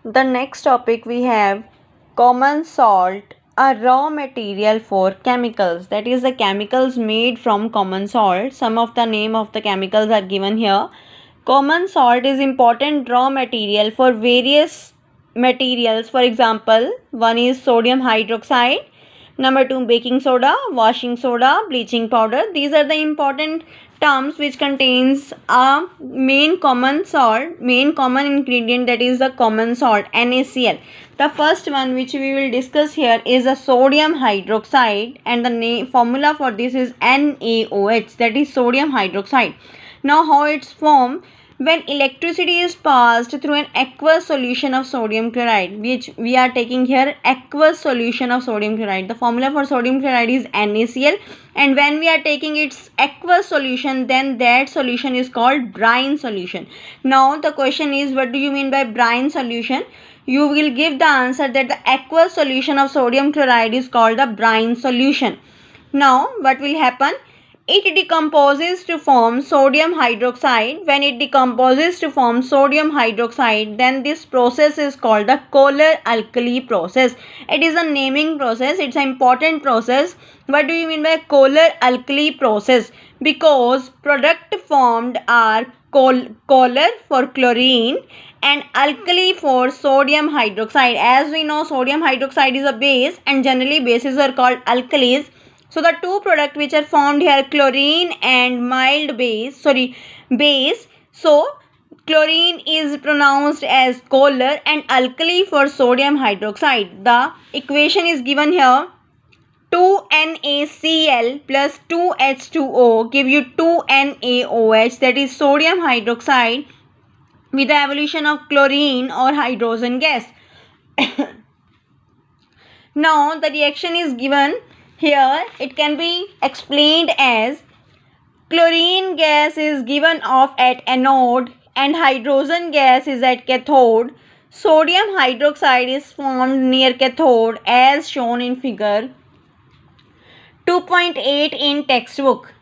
The next topic we have common salt, a raw material for chemicals. That is the chemicals made from common salt. Some of the name of the chemicals are given here. Common salt is important raw material for various materials. For example, one is sodium hydroxide, number 2 baking soda, washing soda, bleaching powder. These are the important terms which contains a main common ingredient, that is the common salt, NaCl. The first one which we will discuss here is a sodium hydroxide, and the formula for this is NaOH, that is sodium hydroxide. Now how it's formed? When electricity is passed through an aqueous solution of sodium chloride, which we are taking here aqueous solution of sodium chloride. The formula for sodium chloride is NaCl, and when we are taking its aqueous solution, then that solution is called brine solution. Now the question is, what do you mean by brine solution? You will give the answer that the aqueous solution of sodium chloride is called the brine solution. Now what will happen? It decomposes to form sodium hydroxide. When it decomposes to form sodium hydroxide, then this process is called the Kohler-Alkali process. It is a naming process. It's an important process. What do you mean by Kohler-Alkali process? Because product formed are Kohler for chlorine and alkali for sodium hydroxide. As we know, sodium hydroxide is a base, and generally bases are called alkalis. So the two products which are formed here, chlorine and mild base. So chlorine is pronounced as Kohler and alkali for sodium hydroxide. The equation is given here. 2NaCl plus 2H2O give you 2NaOH, that is sodium hydroxide with the evolution of chlorine or hydrogen gas. Now the reaction is given here. It can be explained as chlorine gas is given off at anode and hydrogen gas is at cathode. Sodium hydroxide is formed near cathode as shown in figure 2.8 in textbook.